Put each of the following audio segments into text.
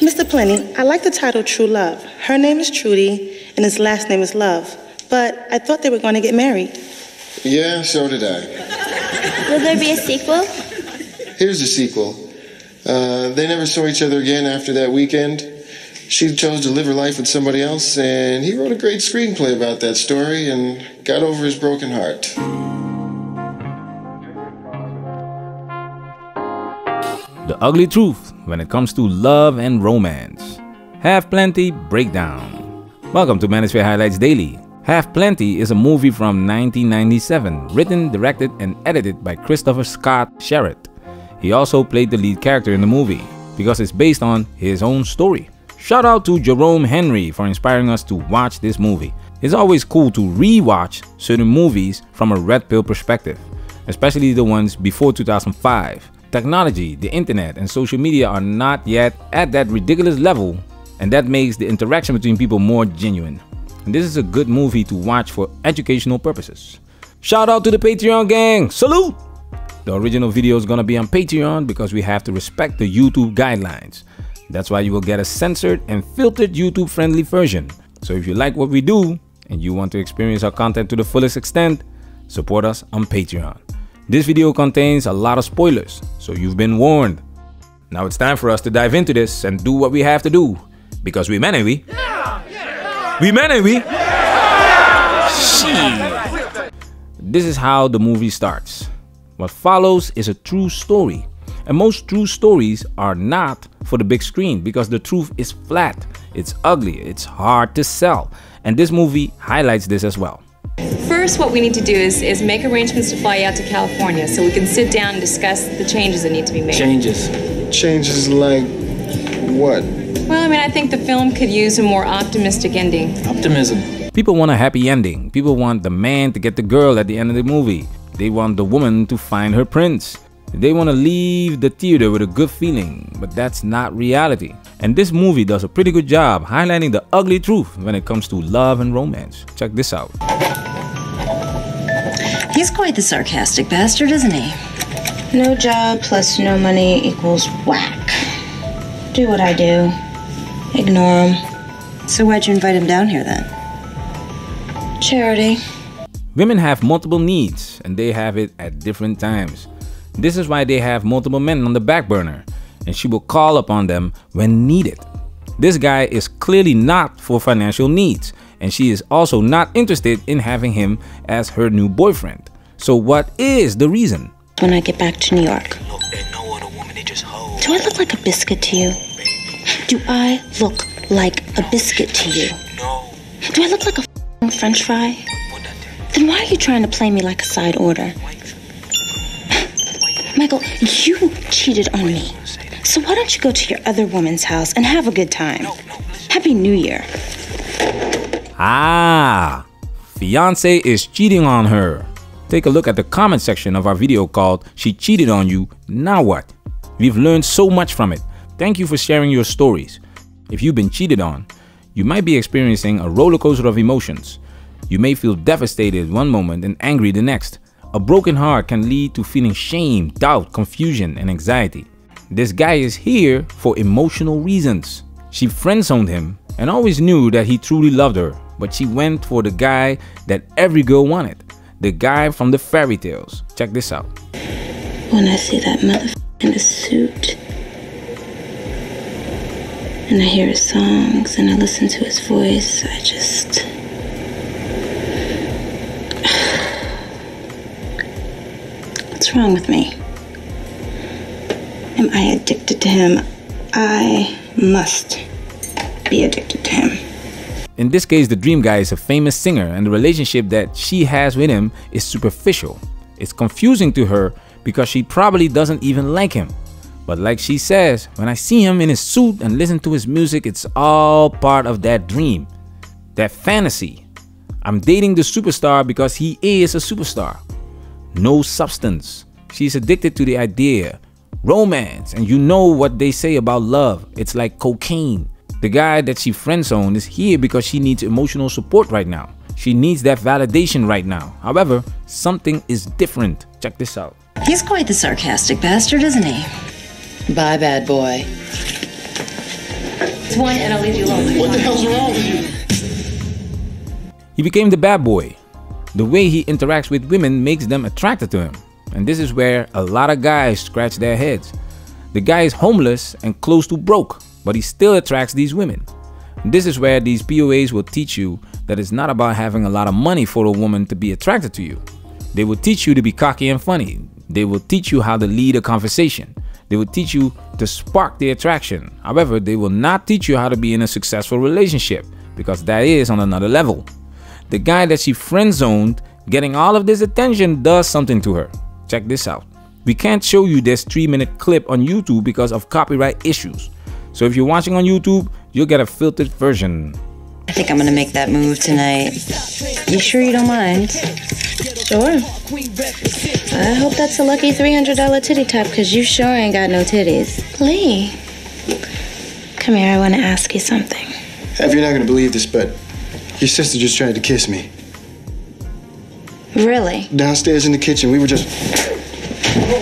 Mr. Plenty, I like the title True Love. Her name is Trudy, and his last name is Love. But I thought they were going to get married. Yeah, so did I. Will there be a sequel? Here's the sequel. They never saw each other again after that weekend. She chose to live her life with somebody else, and he wrote a great screenplay about that story and got over his broken heart. The ugly truth when it comes to love and romance. Hav Plenty Breakdown. Welcome to Manosphere Highlights Daily. Hav Plenty is a movie from 1997, written, directed, and edited by Christoffer Scott Cherot. He also played the lead character in the movie because it's based on his own story. Shout out to Jerome Henry for inspiring us to watch this movie. It's always cool to re-watch certain movies from a red pill perspective, especially the ones before 2005. Technology, the internet, and social media are not yet at that ridiculous level, and that makes the interaction between people more genuine. And this is a good movie to watch for educational purposes. Shout out to the Patreon gang! Salute! The original video is gonna be on Patreon because we have to respect the YouTube guidelines. That's why you will get a censored and filtered YouTube friendly version. So if you like what we do and you want to experience our content to the fullest extent, support us on Patreon. This video contains a lot of spoilers, so you've been warned. Now it's time for us to dive into this and do what we have to do. Because we men, ain't we? We men, ain't we? Shit. This is how the movie starts. What follows is a true story. And most true stories are not for the big screen because the truth is flat, it's ugly, it's hard to sell. And this movie highlights this as well. First, what we need to do is make arrangements to fly out to California so we can sit down and discuss the changes that need to be made. Changes like what? Well, I mean, I think the film could use a more optimistic ending. Optimism. People want a happy ending. People want the man to get the girl at the end of the movie. They want the woman to find her prince. They want to leave the theater with a good feeling, but that's not reality. And this movie does a pretty good job highlighting the ugly truth when it comes to love and romance. Check this out. He's quite the sarcastic bastard, isn't he? No job plus no money equals whack. Do what I do. Ignore him. So why'd you invite him down here then? Charity. Women have multiple needs and they have it at different times. This is why they have multiple men on the back burner, and she will call upon them when needed. This guy is clearly not for financial needs, and she is also not interested in having him as her new boyfriend. So what is the reason? When I get back to New York, do I look like a biscuit to you? Do I look like a biscuit to you? Do I look like a French fry? Then why are you trying to play me like a side order? Michael, you cheated on me. So why don't you go to your other woman's house and have a good time? Happy New Year. Ah, fiance is cheating on her. Take a look at the comment section of our video called She Cheated on You, Now What? We've learned so much from it. Thank you for sharing your stories. If you've been cheated on, you might be experiencing a roller coaster of emotions. You may feel devastated one moment and angry the next. A broken heart can lead to feeling shame, doubt, confusion, and anxiety. This guy is here for emotional reasons. She friend-zoned him and always knew that he truly loved her, but she went for the guy that every girl wanted. The guy from the fairy tales. Check this out. When I see that motherfucker in a suit, and I hear his songs, and I listen to his voice, I just... What's wrong with me? Am I addicted to him? I must be addicted to him. In this case, the dream guy is a famous singer and the relationship that she has with him is superficial. It's confusing to her because she probably doesn't even like him. But like she says, when I see him in his suit and listen to his music, it's all part of that dream, that fantasy. I'm dating the superstar because he is a superstar. No substance. She's addicted to the idea, romance, and you know what they say about love. It's like cocaine. The guy that she friend-zoned is here because she needs emotional support right now. She needs that validation right now. However, something is different. Check this out. He's quite the sarcastic bastard, isn't he? Bye, bad boy. It's one, and I'll leave you alone. What the hell's wrong with you? He became the bad boy. The way he interacts with women makes them attracted to him. And this is where a lot of guys scratch their heads. The guy is homeless and close to broke, but he still attracts these women. And this is where these POAs will teach you that it's not about having a lot of money for a woman to be attracted to you. They will teach you to be cocky and funny. They will teach you how to lead a conversation. They will teach you to spark the attraction. However, they will not teach you how to be in a successful relationship, because that is on another level. The guy that she friend-zoned, getting all of this attention, does something to her. Check this out. We can't show you this 3-minute clip on YouTube because of copyright issues. So if you're watching on YouTube, you'll get a filtered version. I think I'm gonna make that move tonight. You sure you don't mind? Sure. I hope that's a lucky $300 titty top, because you sure ain't got no titties. Lee, come here, I want to ask you something. Hav, you're not gonna believe this, but your sister just tried to kiss me. Really? Downstairs in the kitchen, we were just...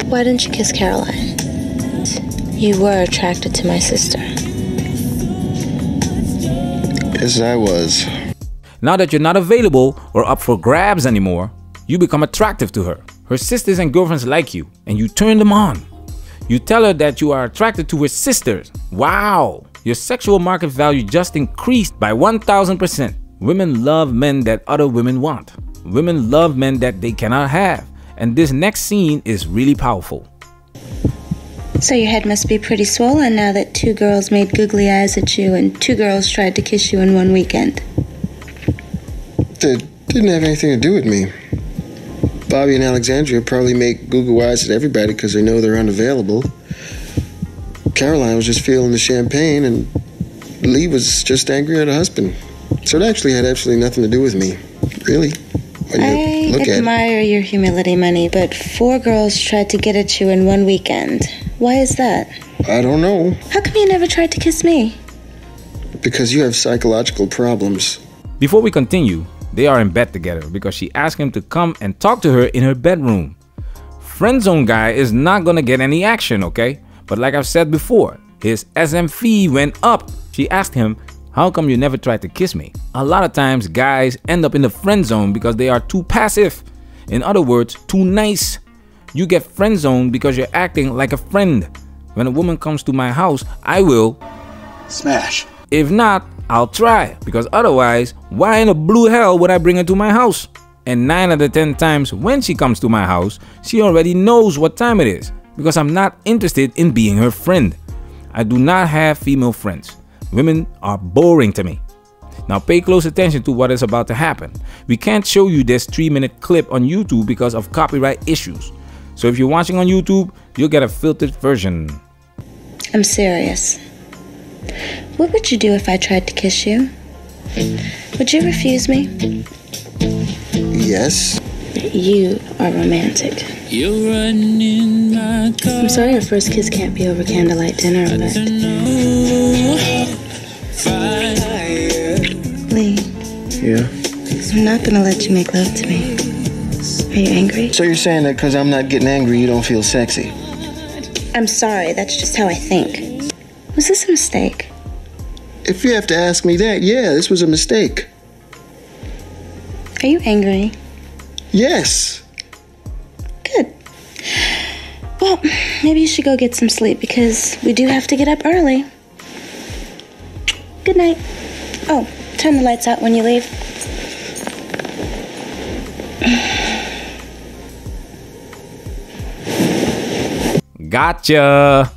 Why didn't you kiss Caroline? You were attracted to my sister. Yes, I was. Now that you're not available or up for grabs anymore, you become attractive to her. Her sisters and girlfriends like you, and you turn them on. You tell her that you are attracted to her sisters. Wow! Your sexual market value just increased by 1,000%. Women love men that other women want. Women love men that they cannot have. And this next scene is really powerful. So your head must be pretty swollen now that 2 girls made googly eyes at you and 2 girls tried to kiss you in one weekend. That didn't have anything to do with me. Bobby and Alexandria probably make Google eyes at everybody because they know they're unavailable. Caroline was just feeling the champagne, and Lee was just angry at her husband. So it actually had absolutely nothing to do with me, really. When you look at it. I admire your humility, Money, but 4 girls tried to get at you in one weekend. Why is that? I don't know. How come you never tried to kiss me? Because you have psychological problems. Before we continue, they are in bed together because she asked him to come and talk to her in her bedroom. Friendzone guy is not gonna get any action, okay? But like I've said before, his SM fee went up. She asked him, how come you never tried to kiss me? A lot of times guys end up in the friend zone because they are too passive. In other words, too nice. You get friend zoned because you're acting like a friend. When a woman comes to my house, I will smash. If not, I'll try, because otherwise, why in the blue hell would I bring her to my house? And 9 out of 10 times when she comes to my house, she already knows what time it is, because I'm not interested in being her friend. I do not have female friends. Women are boring to me. Now pay close attention to what is about to happen. We can't show you this 3-minute clip on YouTube because of copyright issues. So if you're watching on YouTube, you'll get a filtered version. I'm serious. What would you do if I tried to kiss you? Would you refuse me? Yes. You are romantic. You're running my car. I'm sorry your first kiss can't be over candlelight dinner, but... Lee. Yeah? I'm not gonna let you make love to me. Are you angry? So you're saying that because I'm not getting angry, you don't feel sexy? I'm sorry, that's just how I think. Was this a mistake? If you have to ask me that, yeah, this was a mistake. Are you angry? Yes. Good. Well, maybe you should go get some sleep because we do have to get up early. Good night. Oh, turn the lights out when you leave. Gotcha!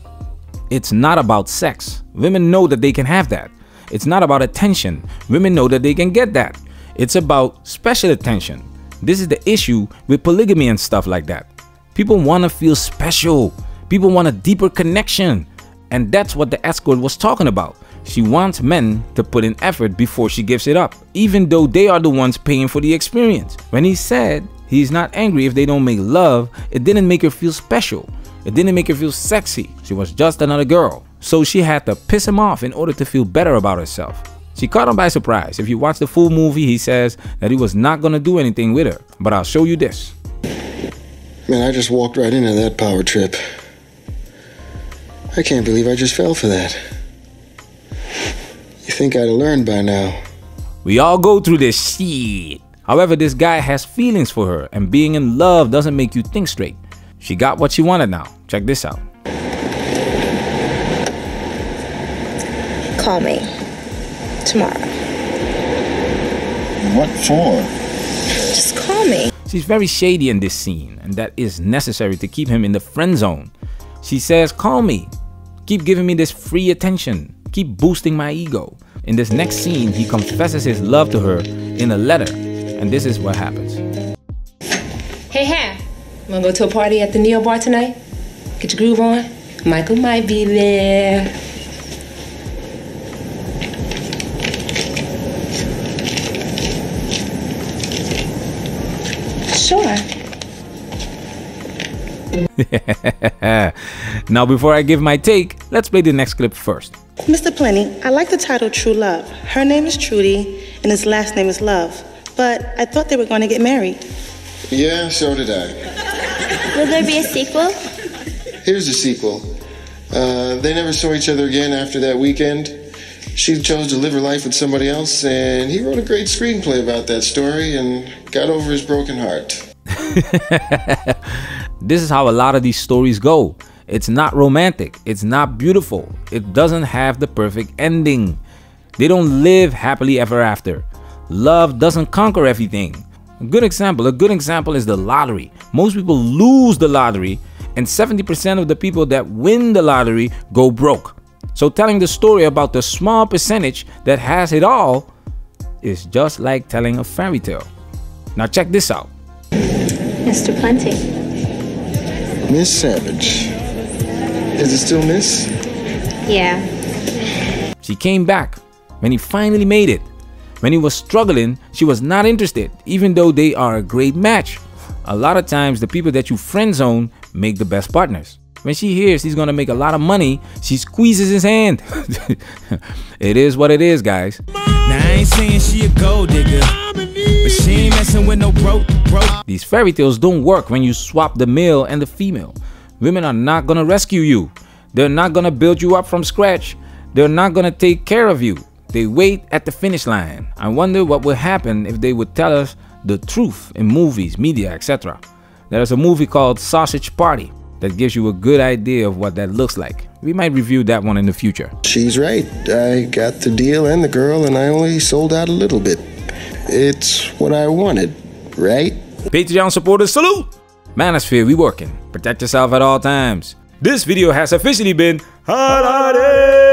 It's not about sex. Women know that they can have that. It's not about attention. Women know that they can get that. It's about special attention. This is the issue with polygamy and stuff like that. People want to feel special. People want a deeper connection. And that's what the escort was talking about. She wants men to put in effort before she gives it up, even though they are the ones paying for the experience. When he said he's not angry if they don't make love, it didn't make her feel special. It didn't make her feel sexy. She was just another girl. So she had to piss him off in order to feel better about herself. She caught him by surprise. If you watch the full movie, he says that he was not going to do anything with her. But I'll show you this. Man, I just walked right into that power trip. I can't believe I just fell for that. think I'd have learned by now. We all go through this shit. However, this guy has feelings for her, and being in love doesn't make you think straight. She got what she wanted now. Check this out. Call me tomorrow. What for? Just call me. She's very shady in this scene, and that is necessary to keep him in the friend zone. She says, call me. Keep giving me this free attention. Keep boosting my ego. In this next scene, he confesses his love to her in a letter, and this is what happens. Hey, Hav, wanna go to a party at the Neo Bar tonight? Get your groove on? Michael might be there. Sure. Now, before I give my take, let's play the next clip first. Mr. Plenty, I like the title True Love. Her name is Trudy, and his last name is Love. But I thought they were going to get married. Yeah, so did I. Will there be a sequel? Here's the sequel. They never saw each other again after that weekend. She chose to live her life with somebody else, and he wrote a great screenplay about that story and got over his broken heart. This is how a lot of these stories go. It's not romantic. It's not beautiful. It doesn't have the perfect ending. They don't live happily ever after. Love doesn't conquer everything. A good example is the lottery. Most people lose the lottery, and 70% of the people that win the lottery go broke. So telling the story about the small percentage that has it all is just like telling a fairy tale. Now check this out. Mr. Plenty. Miss Savage. Is it still Miss? Yeah. She came back when he finally made it. When he was struggling, she was not interested, even though they are a great match. A lot of times, the people that you friend zone make the best partners. When she hears he's gonna make a lot of money, she squeezes his hand. It is what it is, guys. Now I ain't saying she a gold digger, but she ain't messing with no broke. These fairy tales don't work when you swap the male and the female. Women are not gonna rescue you. They're not gonna build you up from scratch. They're not gonna take care of you. They wait at the finish line. I wonder what would happen if they would tell us the truth in movies, media, etc. There is a movie called Sausage Party that gives you a good idea of what that looks like. We might review that one in the future. She's right. I got the deal and the girl, and I only sold out a little bit. It's what I wanted, right? Patreon supporters, salute! Manosphere, we working. Protect yourself at all times. This video has officially been highlighted.